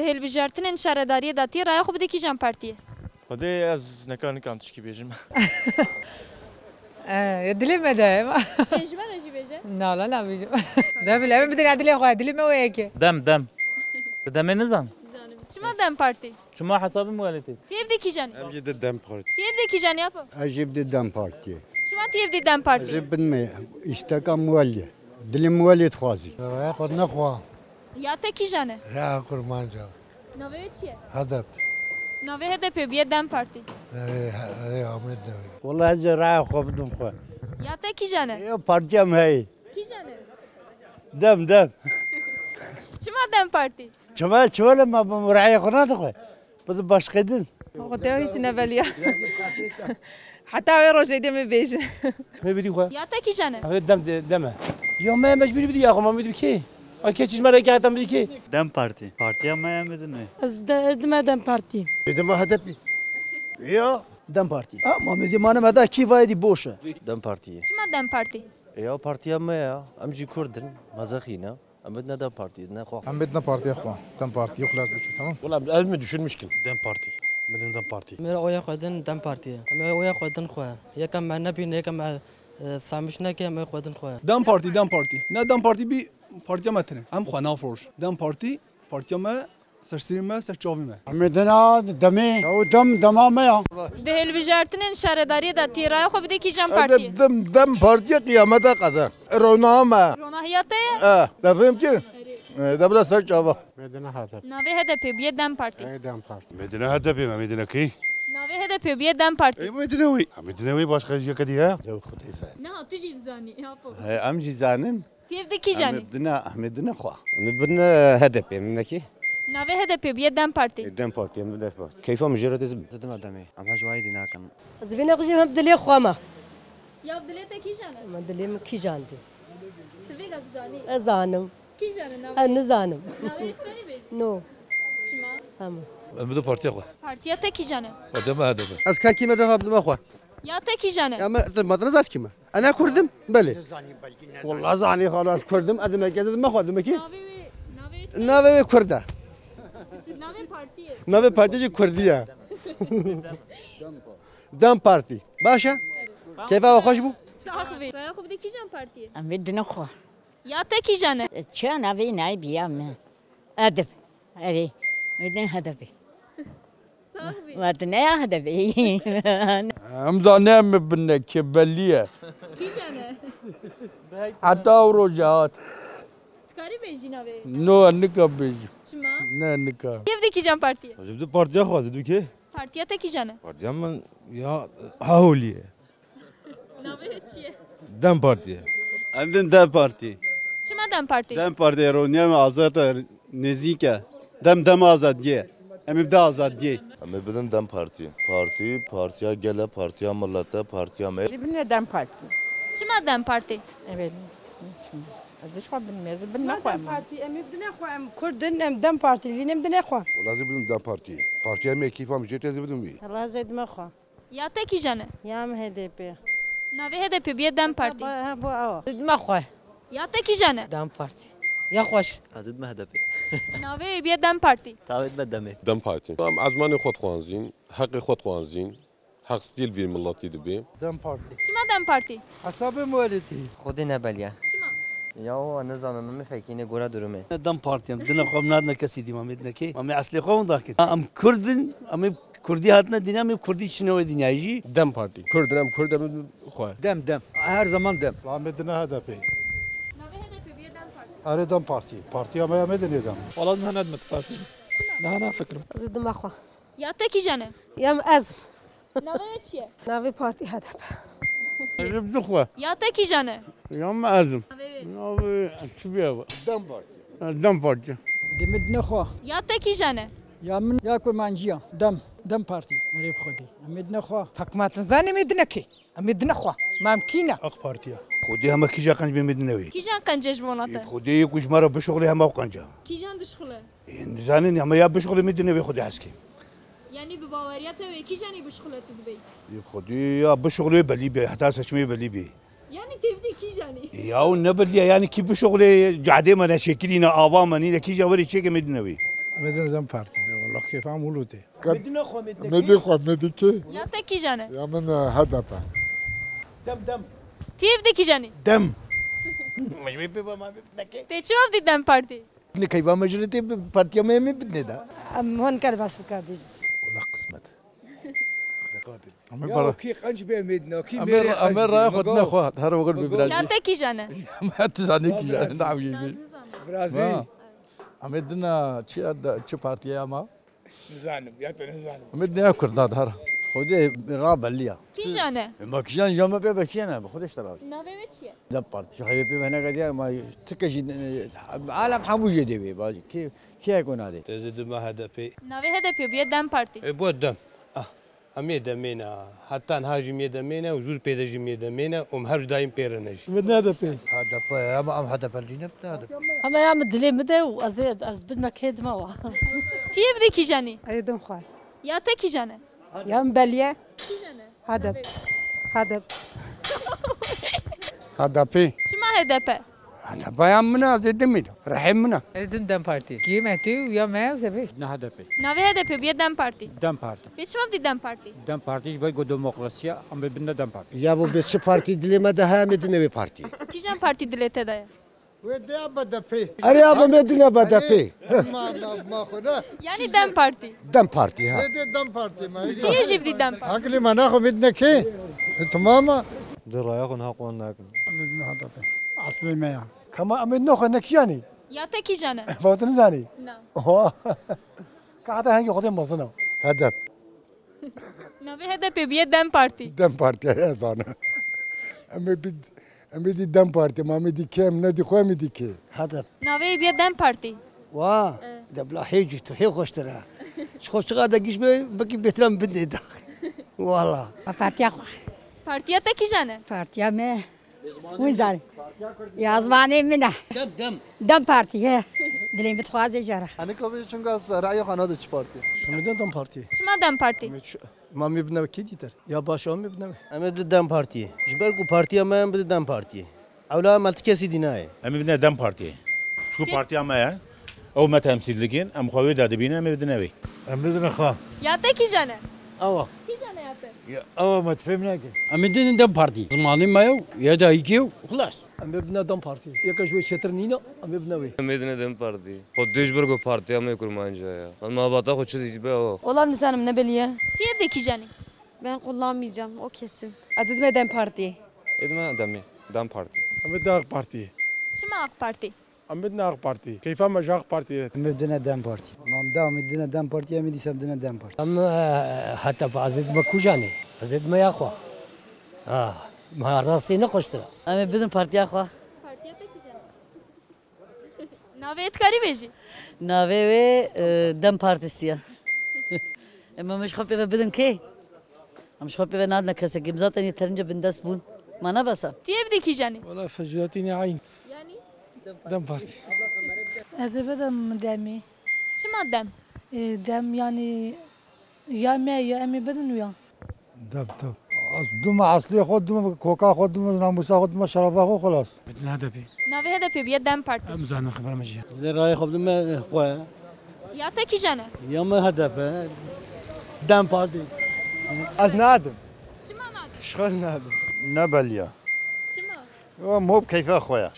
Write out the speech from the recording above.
hilbijartinên şaredariyê datiye raya xwe bide kîjan partiyê? Xwedê ez nekan tişkî bêjim. دلي دايم Bêjime ne jî bêje? لا لا لا بيجي ده بالله بدنا دلي خو دلي ما وياك Dem. Demê nizan. Zanim. Çima dem parti? Çima hesabı muhalefet. Tiyev de kîjan? Em jî di Dem Partî. Tiyev de kîjan yapı? Ez jî di Dem Partî. Çima tiyev de dem parti? Ez binme îsteka muhalî. Dilê muhalî dixwazî. Raya xwe nexwa. Ya te kîjan e? Ya kurmanca. Navê wê çi ye? Hedef. Navê HDP biye dem parti. Ahmet devi. Wallahi ez raya xwe bidim xwe. Ya te kîjan e? Ya partiyam heye. Kîjan e? Dem. Çima dem parti? Çima çiwele me bim raya xwe nadixwe. Bidim başqa din. غداو هيك نبليا حتى وين روجي ديما بيجي ما بدي خو Ya te kîjan e? هذا دم يا ما مجبور بدي يا اخو ما بدي بكي اكيد چیز مرا که بدي كي Dem Parti. Partiya mı yemedin? دم بارتي Bidim hedefi. Ya Dem Parti. Ama medimanı meda ki vaydi boşa. Dem Partiye. Çima dem parti? Ya partiya mı ya? Amci Kurdin, Mazakhina. Ama ne Dem Partiye, ne xo. Ahmet ne partiye xwe. Dem Partiye xlas biçi tamam. Ulan ez mi düşünmüşkün? Dem Parti. Benim Dem Parti. मेरा ओया खुदन दम पार्टी है मैं ओया खुदन खुआ ये कम मैं भी नहीं कम सामिशना के मैं खुदन खुआ دم پارتی نه دم پارتی بی پارتی متنه هم خوانا فروش دم پارتی ما سرسری ما سرچاوی ما Ahmet'ina demi. Ya demame ya. De hilbijartinên şaredariyê datiye raya xwe bide kîjan partiyê? Dem partiye kıyamete kadar. Ronama. Ronahiya te ye? Defim ki. Da bila ser çava. Medine hedef. Navê HDP biye dem parti. Dem Parti. Medine hedefi mi? Medine ki? Navê HDP biye dem parti. Medinevi. Medinevi başka yaka diye. Ya Xudaysa. Ne hatı jî dizanî yapı. Em zanim. Tiyev de kîjanî? Ahmet'ine xo. Bin hedef mineki. Navê HDP biye dem parti. Dem Parti. Dem Parti. Keyfa mücerret ezim. Dedim adamı. Ama jwaydi nakan. زين اقجي هم دلي خوما Ya dilê te kîjan e? ما دلي كي جاندي Tivê gat zanî. ازانم Kîjan e navê? انا زانم Navê tvenî bê? نو Çima? هم بدو partiye xo Partiya te kîjan e? ودم هذا Az kakime defa bidim xwe. Ya te kîjan e? Ama madınız az kime? Ana Kurdum. Beli. Vallahi zani halas Kurdum. Adım gezdim mi xwe ki? Navê Nave ve Kurda. Navê partiyê. Nave partici Kurdiye. Dem Parti. Başa? Keyfa hoş bu? Sax bê. Raya xwe bide kîjan partiyê? امد نخوا Ya te kîjan e? كان ابي ناي بيام ادب ابي بدنا هدفي Sax bê. ودنا هدفي Em zanem binne kebelliye. Kîjan e? Hatta rojaat. Tikarî bêjî navê? No nika beji. Çima? Ne nika. Tiyev de kîjan partiyê? Zibdi partiya xwazî du ki? Partiya te kîjan e? Partiya min ya hawliye. Navê çi ye? Dem Partiye. Em din Dem Parti. Çima dem parti? Dem Parti Ronya mı azat nezike. Dem azadiye. Em de azadiye. Ama benim Dem Parti. Partiya gele, partiya millete, partiya me. بدنا دم بارتي Çima dem parti? evet ازش خو بالميز بدنا خو بارتي ام بدنا خو ام كردن ام دم بارتي اللي بدنا خو Lazım bidim Dem Parti. Partiye mi keyfa mücerret ezim bidim. الله زيد ما خو Ya te kîjan e? يا ام HDP Navê HDP biye dem parti. ها بو او ما خو Ya te kîjan e? دم بارتي يا خوش Adı mı hedefi? Navê biye dem parti. Tavet be demi. Dem Parti. Azmanê xwe dixwazin, heqê xwe dixwazin, heq stîl vî milletî dibe. Dem Parti. Çima dem parti? Hesabı muhaliti. Xudê nebeliye. Çima? Ya o ne zanım mı fekine gora durumu. دم partiyem dina xo nadna kesi di mamet neki mami asli xo dakit am kurdin am kurdi hatna dinam kurdi çinoy dinayji Dem Parti. Kurdem Kurdem xwe. Dem. Her zaman dem. Medine hedefi. Navê HDP biye dem parti. Arı Dem Parti. Partiye mi Medine Dem. والله انها ندمت قاسي لا انا فكره زيد ما خو Ya te kîjan e? يا ام ازم Navê çi ye? نافي بارتي هدف Zibdi xwe. Ya te kîjan e? Ya me azim. Navê Abi çibiye. Dem Parti. Dem Parti. Demet نخوا Ya te kîjan e? يا من يا كرمانجيا دم بارتي ريب خدي امد نخوا حكمات زاني مدنكي امد نخوا ممكنه AK Partiye. Xudi hema kija kanj bi Medinevi. Kîjan qencej volata? Xudi kuş mara bi şoğli hema qanja. Kîjan dişxile? Zanin ama ya bi şoğli Medinevi xudi haski. Yani bi baweriya te ve kîjanî bişxileti dibe? Xudi ya bi şoğli beli bi hatta seçmeyi beli bi. Yani tevdi kîjanî? Ya ne beli yani ki bi şoğli cade mana şekilina ava mani de kija veri çeke Medinevi. امید دم پارتی والله کیف هم ولوته مدينة خو مدی خو مدی کی یا تا کی جانه یا من هدف دم تیب دی کی جانی دم مجموعي بيبا ما بدناكي تی چرا دی دم پارتی نکیبا مجرتی پارتیا می بدنه دا ام هون كان بس بكاردي والله قسمت يا كي قنج بيمدنا كي امر رايح خدنا اخوات هر وقت یا ببرازيل تا کی جانه ما تزاني کی نعم يجي برازيل امدنا چه پارتیا ما نزانم يا نزانم امدنا كرداد هر خودي رابع ليا کی جانه ما كشان جامع بيبا كينا بخودش ترى ناوی و چیه دم بارتي شو خيبي بيبا هنا قدير ما تكشي عالم حموجي دي بيبا كي يكون هذا تزيد ما هدفي ناوی هدفی بیه دم پارتی بود دم همه دمينا حتى نهاجي مية دمينا وجود بيدجي مية دمينا هر دايم بيرنش بدنا هدفي هدف يا ما ام هدف الجنة هدف اما يا مدلي مدى وازيد از بدنا كيد ما تیب دی کی جانی ايدم خواه یا تا کی جانه يا مبليه کی جانه هدف هدف هدفي چما هدفه هدف يا منا زيد ميدا رحم منا دم بارتي كي ماتي ويا ما وسبي نه هدفي ناوی هدفی بیه دم پارتی دم پارتی بیه چما دی دم پارتی دم پارتیش باید دموکراسی ام بدنا دم پارتی يا ابو بس بارتي دلي ما ده مدينة بارتي کی جان پارتی دلته دایا ودي ابدا في اري ابو مدينة بدا في ما خدا یعنی دم پارتی دم بارتي ها ودي دم پارتی ما تیه جیب دی دم پارتی عقلي ما ناخذ بدنا كي تماما درايقون هاقون ناكن بدنا هدفي اصلي ما كما امد ناخذ نكشاني یا تا کی جانه فوتن زاني نه قاعده هنجي خدين مصنع هدف ناوی هدفی بیه دم پارتی دم پارتی يا زانا امي دي دم پارتی ما امي دي كم ندي خو امي دي كي هدف ناوی بیه دم پارتی واه ده بلا حيجي تحي خوش ترى خوش قاعدة قيش بكي بيترم بدني ده والله بارتيا پارتیا تا کی جانه بارتيا ما وين زاني يا زماني منا دم بارتي هي دلي متخوازي جرا انا كوبي چونگا از رأي خانه چه پارتی اميدن دم پارتی چما دم پارتی ما مبنا كي ديتر يا باشا مبنا اما بده دم پارتی جبركو پارتیا ما بده دم پارتی اولا مالت کسی دینای اما بدنا دم پارتی شو پارتیا ما او ما تمثيل لكن ام خوي داد بينا ما بدنا وي اميدن خا یا تا کی جانه اوا کی جانه یا تا اوا ما تفهمنا كي امدين دم بارتي زماني مايو يا دايكيو خلاص امبنا دم پارتی يا شوي شترنينا امبنا وي امدين دم بارتي خود دیش برگو پارتیا می kurmancı ya. Ama bata خود چه دیگه o. Olan insanım ne biliyor? تیب دی کی جانی Ben kullanmayacağım o kesin. Adı Dem Parti. Edme demi. Dem parti. امبدا پارتی چما اق پارتی امبنا پارتی كيف ما جاك بارتي مدينة دم بارتي مام دا مدينة دم بارتي امي دي سمدنا دم بارتي ام حتى بعزيد ما كوجاني ازيد ما ياخوا ما راسي نقشترا اما بدن بارتي اخوا پارتیا تا کی جانه ناوی اتکاری بیجی ناوي دم بارتيسيا اما مش خبي بدن كي مش خبي نادنا كسا جمزات اني ترنجه بندس بون ما انا بس تیب دی کی جانی والله فجرتني عين یعنی دم بارتي از بدم دمی چما دم دم يعني يا ما يا امي بدن ويا دم دوم اصلي خود دوم كوكا خود دوم ناموسا خود دوم شرابا خود خلاص بدنا هدفي ناوی هدفی بیه دم پارتی امزان خبر مجي زي راي خبز ما خويا یا تا کی جانه يا ما هدف دم بارتي از نادم چما ناده شخص نادم نبليا چما مو بكيف اخويا